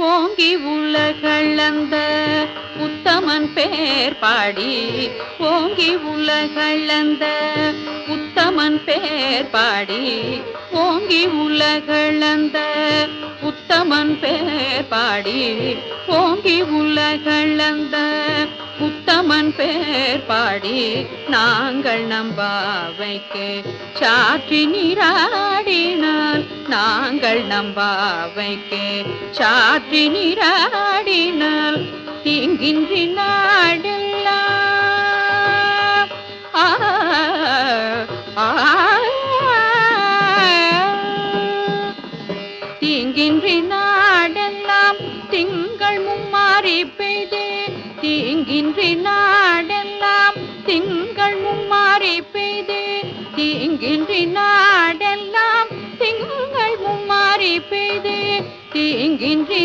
ஓங்கி உலகளந்த உத்தமன் பேர் பாடி ஓங்கி உலகளந்த உத்தமன் பேர் பாடி ஓங்கி உலகளந்த உத்தமன் பேர் பாடி ஓங்கி உலகளந்த உத்தமன் பேர் பாடி நாங்கள் நம்பாவைக்கு சாற்றி நீராடினால் நாங்கள் நம்பாவைக்கு சாற்றி நீராடினால் தீங்கின்றி நாடெல்லாம் தீங்கின்றி நாடெல்லாம் திங்கள் மும்மாறி பெய்து தீங்கின்றி நாடெல்லாம் திங்கள் மும்மாறி பெய்து தீங்கின்றி நாடெல்லாம் திங்கள் மும்மாறி பெய்து தீங்கின்றி